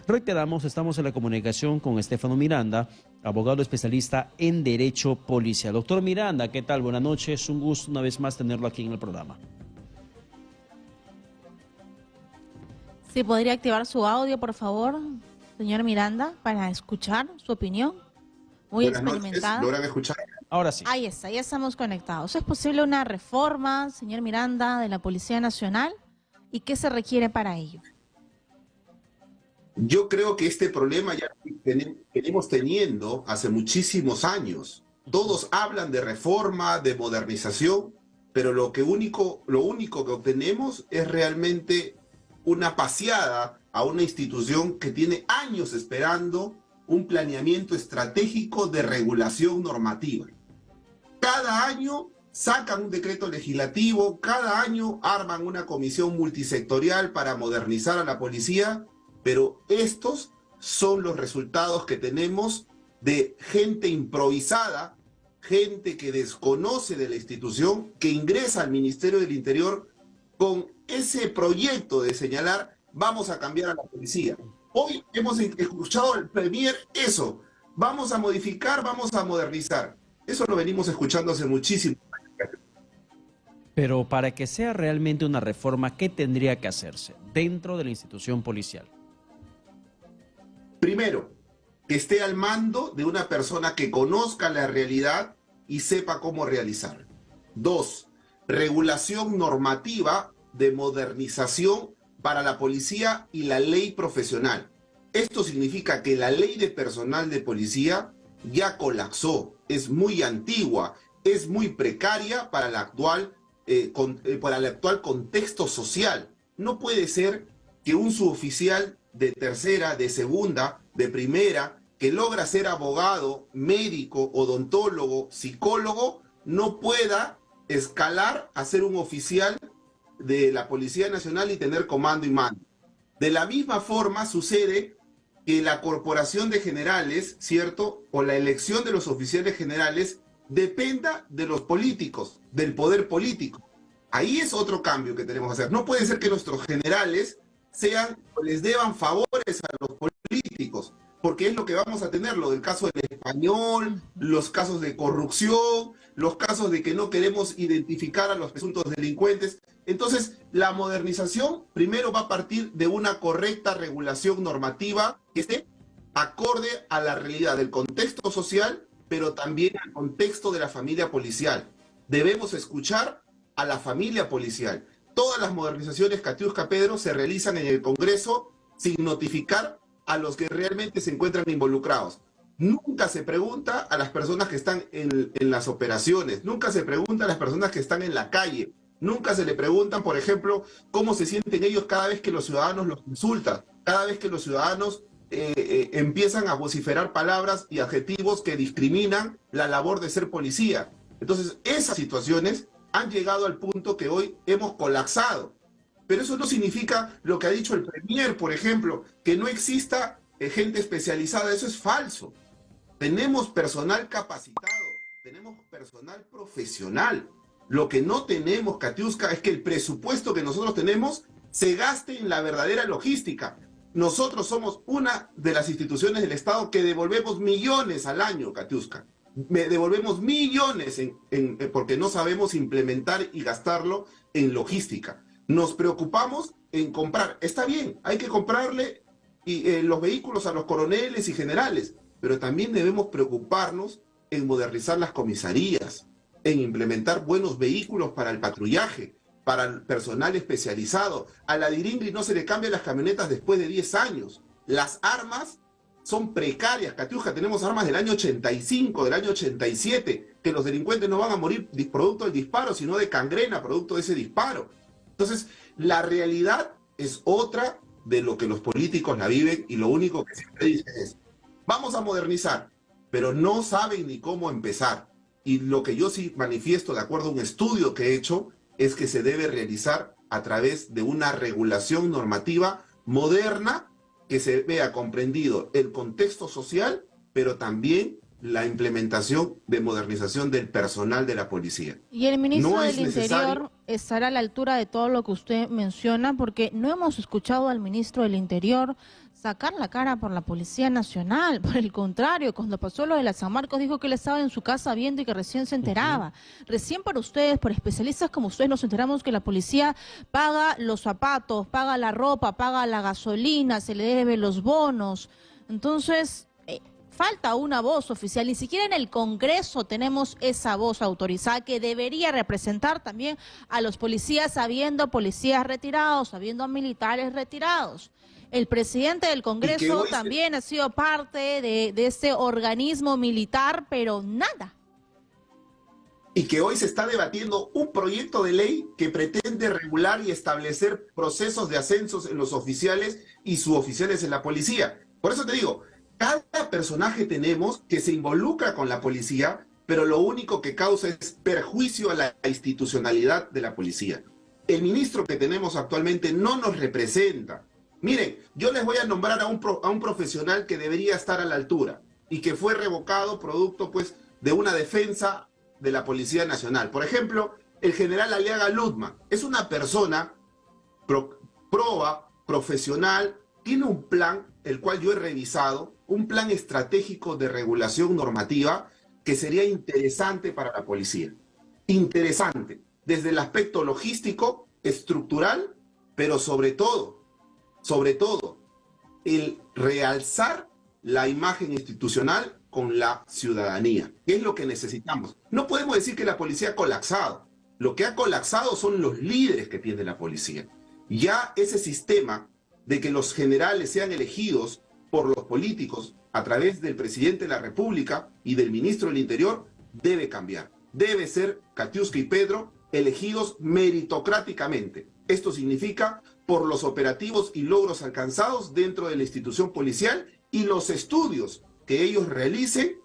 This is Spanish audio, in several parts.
Reiteramos, estamos en la comunicación con Estefano Miranda, abogado especialista en Derecho Policial. Doctor Miranda, ¿qué tal? Buenas noches, un gusto una vez más tenerlo aquí en el programa. ¿Sí podría activar su audio, por favor, señor Miranda, para escuchar su opinión? Muy Buenas experimentada. noches, ¿logran escuchar? Ahora sí. Ahí está, ya estamos conectados. ¿Es posible una reforma, señor Miranda, de la Policía Nacional? ¿Y qué se requiere para ello? Yo creo que este problema ya venimos teniendo hace muchísimos años. Todos hablan de reforma, de modernización, pero lo único que obtenemos es realmente una paseada a una institución que tiene años esperando un planeamiento estratégico de regulación normativa. Cada año sacan un decreto legislativo, cada año arman una comisión multisectorial para modernizar a la policía, pero estos son los resultados que tenemos de gente improvisada, gente que desconoce de la institución, que ingresa al Ministerio del Interior con ese proyecto de señalar, vamos a cambiar a la policía. Hoy hemos escuchado al Premier eso, vamos a modificar, vamos a modernizar. Eso lo venimos escuchando hace muchísimo. Pero para que sea realmente una reforma, ¿qué tendría que hacerse dentro de la institución policial? Primero, que esté al mando de una persona que conozca la realidad y sepa cómo realizar. Dos, regulación normativa de modernización para la policía y la ley profesional. Esto significa que la ley de personal de policía ya colapsó, es muy antigua, es muy precaria para el actual contexto social. No puede ser que un suboficial de tercera, de segunda, de primera, que logra ser abogado, médico, odontólogo, psicólogo, no pueda escalar a ser un oficial de la Policía Nacional y tener comando y mando. De la misma forma sucede que la corporación de generales, ¿cierto? O la elección de los oficiales generales dependa de los políticos, del poder político. Ahí es otro cambio que tenemos que hacer. No puede ser que nuestros generales les deban favores a los políticos, porque es lo que vamos a tener, lo del caso del español, los casos de corrupción, los casos de que no queremos identificar a los presuntos delincuentes. Entonces, la modernización primero va a partir de una correcta regulación normativa que esté acorde a la realidad del contexto social, pero también al contexto de la familia policial. Debemos escuchar a la familia policial. Todas las modernizaciones, Katiuska, Pedro, se realizan en el Congreso sin notificar a los que realmente se encuentran involucrados. Nunca se pregunta a las personas que están en las operaciones, nunca se pregunta a las personas que están en la calle, nunca se le preguntan, por ejemplo, cómo se sienten ellos cada vez que los ciudadanos los insultan, cada vez que los ciudadanos empiezan a vociferar palabras y adjetivos que discriminan la labor de ser policía. Entonces, esas situaciones han llegado al punto que hoy hemos colapsado. Pero eso no significa lo que ha dicho el Premier, por ejemplo, que no exista gente especializada. Eso es falso. Tenemos personal capacitado, tenemos personal profesional. Lo que no tenemos, Katiuska, es que el presupuesto que nosotros tenemos se gaste en la verdadera logística. Nosotros somos una de las instituciones del Estado que devolvemos millones al año, Katiuska. Devolvemos millones porque no sabemos implementar y gastarlo en logística. Nos preocupamos en comprar. Está bien, hay que comprarle los vehículos a los coroneles y generales, pero también debemos preocuparnos en modernizar las comisarías, en implementar buenos vehículos para el patrullaje, para el personal especializado. A la Diringri no se le cambian las camionetas después de 10 años. Las armas son precarias, Katiuska, tenemos armas del año 85, del año 87, que los delincuentes no van a morir producto del disparo, sino de gangrena producto de ese disparo. Entonces, la realidad es otra de lo que los políticos la viven y lo único que siempre dicen es, vamos a modernizar, pero no saben ni cómo empezar. Y lo que yo sí manifiesto, de acuerdo a un estudio que he hecho, es que se debe realizar a través de una regulación normativa moderna que se vea comprendido el contexto social, pero también la implementación de modernización del personal de la policía. Y el ministro del Interior estará a la altura de todo lo que usted menciona, porque no hemos escuchado al ministro del Interior sacar la cara por la Policía Nacional. Por el contrario, cuando pasó lo de la San Marcos, dijo que él estaba en su casa viendo y que recién se enteraba. Recién para ustedes, por especialistas como ustedes, nos enteramos que la policía paga los zapatos, paga la ropa, paga la gasolina, se le debe los bonos. Entonces, falta una voz oficial. Ni siquiera en el Congreso tenemos esa voz autorizada que debería representar también a los policías, habiendo policías retirados, habiendo militares retirados. El presidente del Congreso también ha sido parte de ese organismo militar, pero nada. Y que hoy se está debatiendo un proyecto de ley que pretende regular y establecer procesos de ascensos en los oficiales y suboficiales en la policía. Por eso te digo, cada personaje tenemos que se involucra con la policía, pero lo único que causa es perjuicio a la institucionalidad de la policía. El ministro que tenemos actualmente no nos representa. Miren, yo les voy a nombrar a un profesional que debería estar a la altura y que fue revocado producto pues de una defensa de la Policía Nacional. Por ejemplo, el general Aliaga Lutman es una persona profesional, tiene un plan, el cual yo he revisado, un plan estratégico de regulación normativa que sería interesante para la policía. Interesante, desde el aspecto logístico, estructural, pero sobre todo, el realzar la imagen institucional con la ciudadanía, que es lo que necesitamos. No podemos decir que la policía ha colapsado. Lo que ha colapsado son los líderes que tiene la policía. Ya ese sistema de que los generales sean elegidos por los políticos a través del presidente de la República y del ministro del Interior debe cambiar. Debe ser Katiuska y Pedro elegidos meritocráticamente. Esto significa por los operativos y logros alcanzados dentro de la institución policial y los estudios que ellos realicen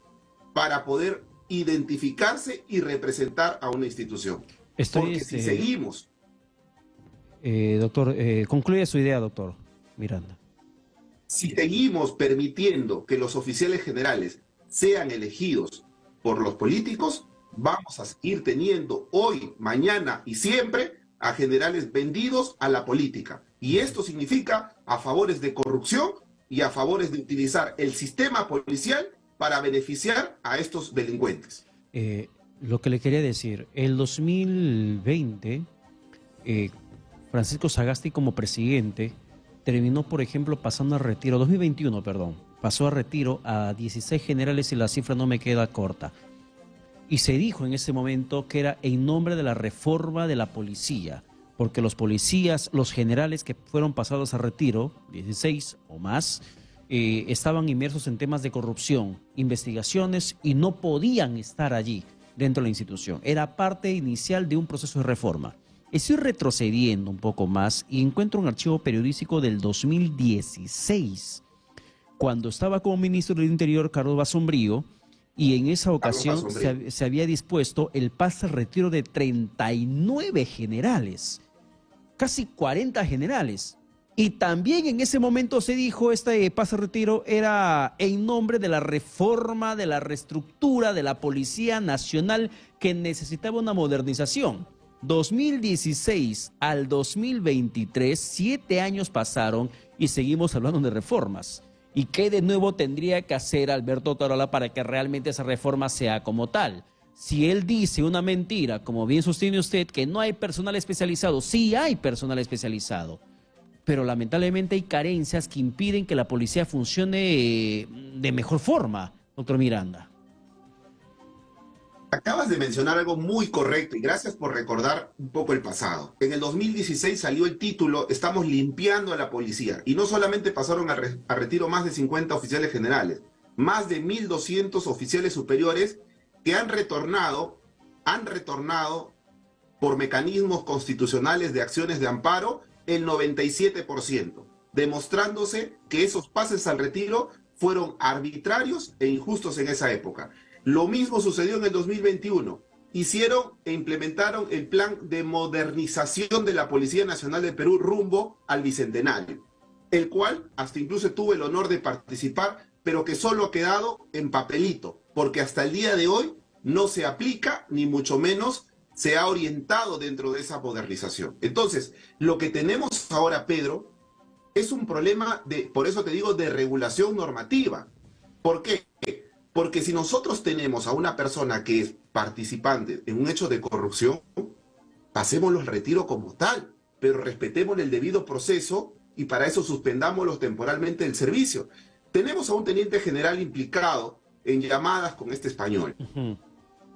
para poder identificarse y representar a una institución. Porque si seguimos... doctor, concluye su idea, doctor Miranda. Si seguimos permitiendo que los oficiales generales sean elegidos por los políticos, vamos a seguir teniendo hoy, mañana y siempre a generales vendidos a la política. Y esto significa a favores de corrupción y a favores de utilizar el sistema policial para beneficiar a estos delincuentes. Lo que le quería decir, el 2020, Francisco Sagasti como presidente terminó, por ejemplo, pasando a retiro, 2021, perdón, pasó a retiro a 16 generales y la cifra no me queda corta. Y se dijo en ese momento que era en nombre de la reforma de la policía, porque los policías, los generales que fueron pasados a retiro, 16 o más, estaban inmersos en temas de corrupción, investigaciones y no podían estar allí dentro de la institución. Era parte inicial de un proceso de reforma. Estoy retrocediendo un poco más y encuentro un archivo periodístico del 2016, cuando estaba como ministro del Interior Carlos Basombrío, y en esa ocasión se había dispuesto el pase al retiro de 39 generales, casi 40 generales. Y también en ese momento se dijo este pase al retiro era en nombre de la reforma, de la reestructura de la Policía Nacional que necesitaba una modernización. 2016 al 2023, 7 años pasaron y seguimos hablando de reformas. ¿Y qué de nuevo tendría que hacer Alberto Otarola para que realmente esa reforma sea como tal? Si él dice una mentira, como bien sostiene usted, que no hay personal especializado, sí hay personal especializado, pero lamentablemente hay carencias que impiden que la policía funcione de mejor forma, doctor Miranda. Acabas de mencionar algo muy correcto y gracias por recordar un poco el pasado. En el 2016 salió el título "Estamos limpiando a la policía" y no solamente pasaron a retiro más de 50 oficiales generales, más de 1.200 oficiales superiores que han retornado por mecanismos constitucionales de acciones de amparo el 97%, demostrándose que esos pases al retiro fueron arbitrarios e injustos en esa época. Lo mismo sucedió en el 2021. Hicieron e implementaron el plan de modernización de la Policía Nacional del Perú rumbo al Bicentenario, el cual hasta incluso tuve el honor de participar, pero que solo ha quedado en papelito, porque hasta el día de hoy no se aplica, ni mucho menos se ha orientado dentro de esa modernización. Entonces, lo que tenemos ahora, Pedro, es un problema por eso te digo, de regulación normativa. ¿Por qué? Porque si nosotros tenemos a una persona que es participante en un hecho de corrupción, pasémoslo al retiro como tal, pero respetemos el debido proceso y para eso suspendámoslo temporalmente del servicio. Tenemos a un teniente general implicado en llamadas con este español.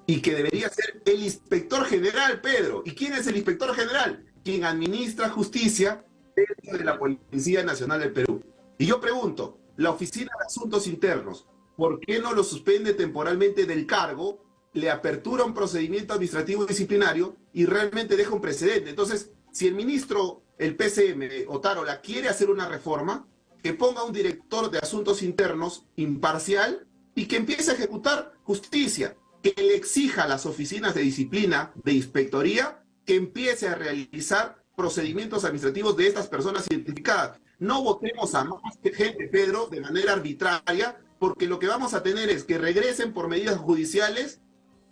Y que debería ser el inspector general, Pedro. ¿Y quién es el inspector general? Quien administra justicia dentro de la Policía Nacional del Perú. Y yo pregunto, la Oficina de Asuntos Internos, ¿por qué no lo suspende temporalmente del cargo, le apertura un procedimiento administrativo disciplinario y realmente deja un precedente? Entonces, si el ministro, el PCM, Otárola, quiere hacer una reforma, que ponga un director de asuntos internos imparcial y que empiece a ejecutar justicia, que le exija a las oficinas de disciplina, de inspectoría, que empiece a realizar procedimientos administrativos de estas personas identificadas. No votemos a más gente, Pedro, de manera arbitraria, porque lo que vamos a tener es que regresen por medidas judiciales.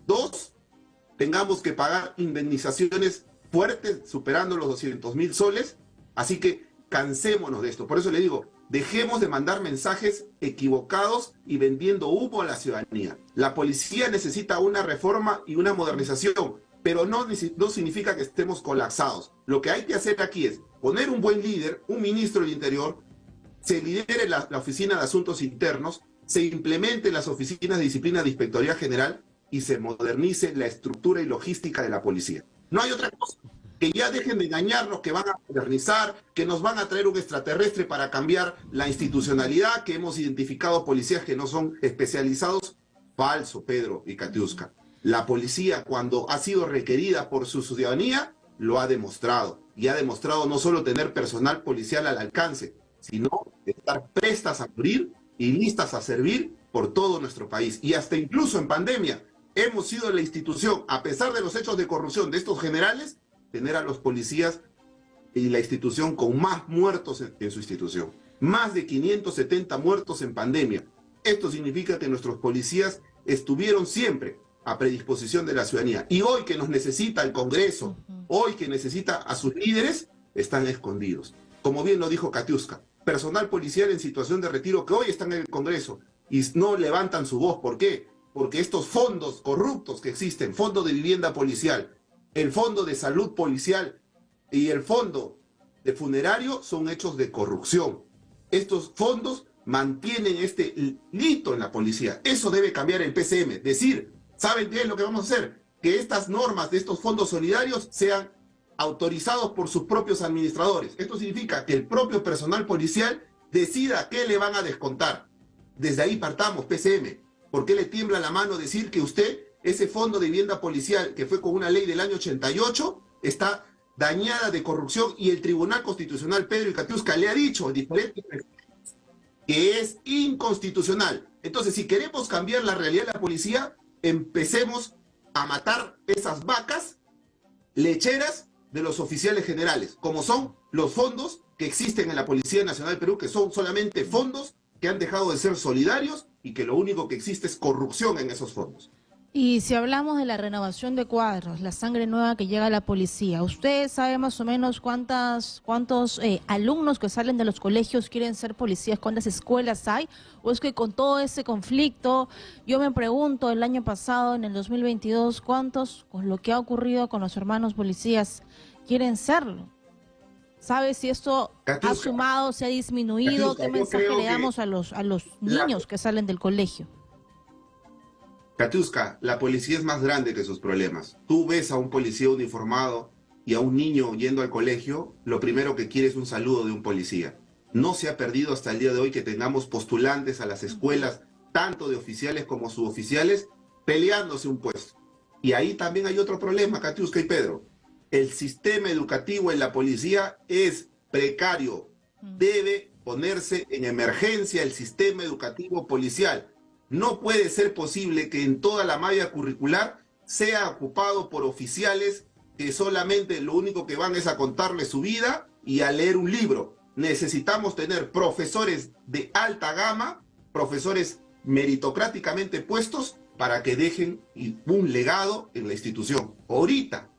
2, tengamos que pagar indemnizaciones fuertes, superando los 200.000 soles. Así que cansémonos de esto. Por eso le digo, dejemos de mandar mensajes equivocados y vendiendo humo a la ciudadanía. La policía necesita una reforma y una modernización, pero no significa que estemos colapsados. Lo que hay que hacer aquí es poner un buen líder, un ministro del Interior, se lidere la Oficina de Asuntos Internos, se implemente las oficinas de disciplina de Inspectoría General y se modernice la estructura y logística de la policía. No hay otra cosa. Que ya dejen de engañarnos, que van a modernizar, que nos van a traer un extraterrestre para cambiar la institucionalidad, que hemos identificado policías que no son especializados. Falso, Pedro y Katiuska. La policía, cuando ha sido requerida por su ciudadanía, lo ha demostrado. Y ha demostrado no solo tener personal policial al alcance, sino estar prestas a morir y listas a servir por todo nuestro país. Y hasta incluso en pandemia, hemos sido la institución, a pesar de los hechos de corrupción de estos generales, tener a los policías y la institución con más muertos en su institución. Más de 570 muertos en pandemia. Esto significa que nuestros policías estuvieron siempre a predisposición de la ciudadanía. Y hoy que nos necesita el Congreso, hoy que necesita a sus líderes, están escondidos. Como bien lo dijo Katiuska, personal policial en situación de retiro que hoy están en el Congreso y no levantan su voz. ¿Por qué? Porque estos fondos corruptos que existen, fondo de vivienda policial, el fondo de salud policial y el fondo de funerario son hechos de corrupción. Estos fondos mantienen este hito en la policía. Eso debe cambiar el PCM. Decir, ¿saben qué es lo que vamos a hacer? Que estas normas de estos fondos solidarios sean autorizados por sus propios administradores. Esto significa que el propio personal policial decida qué le van a descontar. Desde ahí partamos, PCM. ¿Por qué le tiembla la mano decir que usted, ese fondo de vivienda policial que fue con una ley del año 88, está dañada de corrupción y el Tribunal Constitucional, Pedro y Katiuska, le ha dicho en diferentes que es inconstitucional? Entonces, si queremos cambiar la realidad de la policía, empecemos a matar esas vacas lecheras de los oficiales generales, como son los fondos que existen en la Policía Nacional del Perú, que son solamente fondos que han dejado de ser solidarios y que lo único que existe es corrupción en esos fondos. Y si hablamos de la renovación de cuadros, la sangre nueva que llega a la policía, ¿usted sabe más o menos cuántos alumnos que salen de los colegios quieren ser policías? ¿Cuántas escuelas hay? ¿O es que con todo ese conflicto, yo me pregunto, el año pasado, en el 2022, cuántos, con lo que ha ocurrido con los hermanos policías, quieren serlo? ¿Sabe si esto ha sumado, se ha disminuido? ¿Qué mensaje le damos a los niños que salen del colegio? Katiuska, la policía es más grande que sus problemas. Tú ves a un policía uniformado y a un niño yendo al colegio, lo primero que quiere es un saludo de un policía. No se ha perdido hasta el día de hoy que tengamos postulantes a las escuelas, tanto de oficiales como suboficiales, peleándose un puesto. Y ahí también hay otro problema, Katiuska y Pedro. El sistema educativo en la policía es precario. Debe ponerse en emergencia el sistema educativo policial. No puede ser posible que en toda la malla curricular sea ocupado por oficiales que solamente lo único que van es a contarle su vida y a leer un libro. Necesitamos tener profesores de alta gama, profesores meritocráticamente puestos para que dejen un legado en la institución. Ahorita,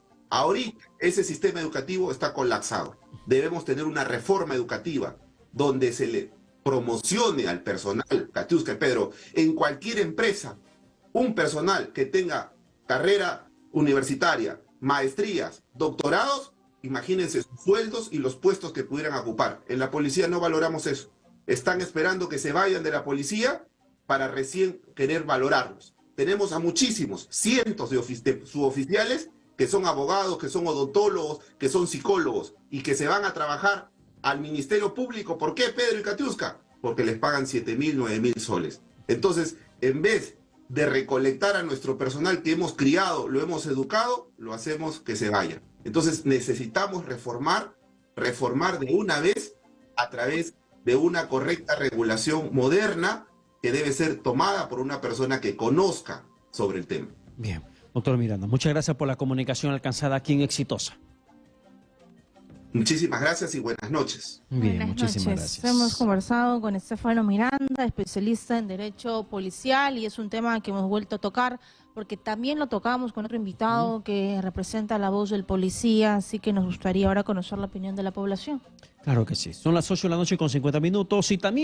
ese sistema educativo está colapsado. Debemos tener una reforma educativa donde se le promocione al personal, Katiuska y Pedro, en cualquier empresa, un personal que tenga carrera universitaria, maestrías, doctorados, imagínense sus sueldos y los puestos que pudieran ocupar. En la policía no valoramos eso. Están esperando que se vayan de la policía para recién querer valorarlos. Tenemos a muchísimos, cientos de suboficiales que son abogados, que son odontólogos, que son psicólogos y que se van a trabajar al Ministerio Público. ¿Por qué, Pedro y Katiuska? Porque les pagan 7.000, 9.000 soles. Entonces, en vez de recolectar a nuestro personal que hemos criado, lo hemos educado, lo hacemos que se vaya. Entonces necesitamos reformar de una vez a través de una correcta regulación moderna que debe ser tomada por una persona que conozca sobre el tema. Bien, doctor Miranda, muchas gracias por la comunicación alcanzada aquí en Exitosa. Muchísimas gracias y buenas noches. Bien, Buenas muchísimas noches. gracias. Hemos conversado con Estefano Miranda, especialista en Derecho Policial, y es un tema que hemos vuelto a tocar porque también lo tocamos con otro invitado que representa la voz del policía, así que nos gustaría ahora conocer la opinión de la población. Claro que sí. Son las 8 de la noche con 50 minutos y también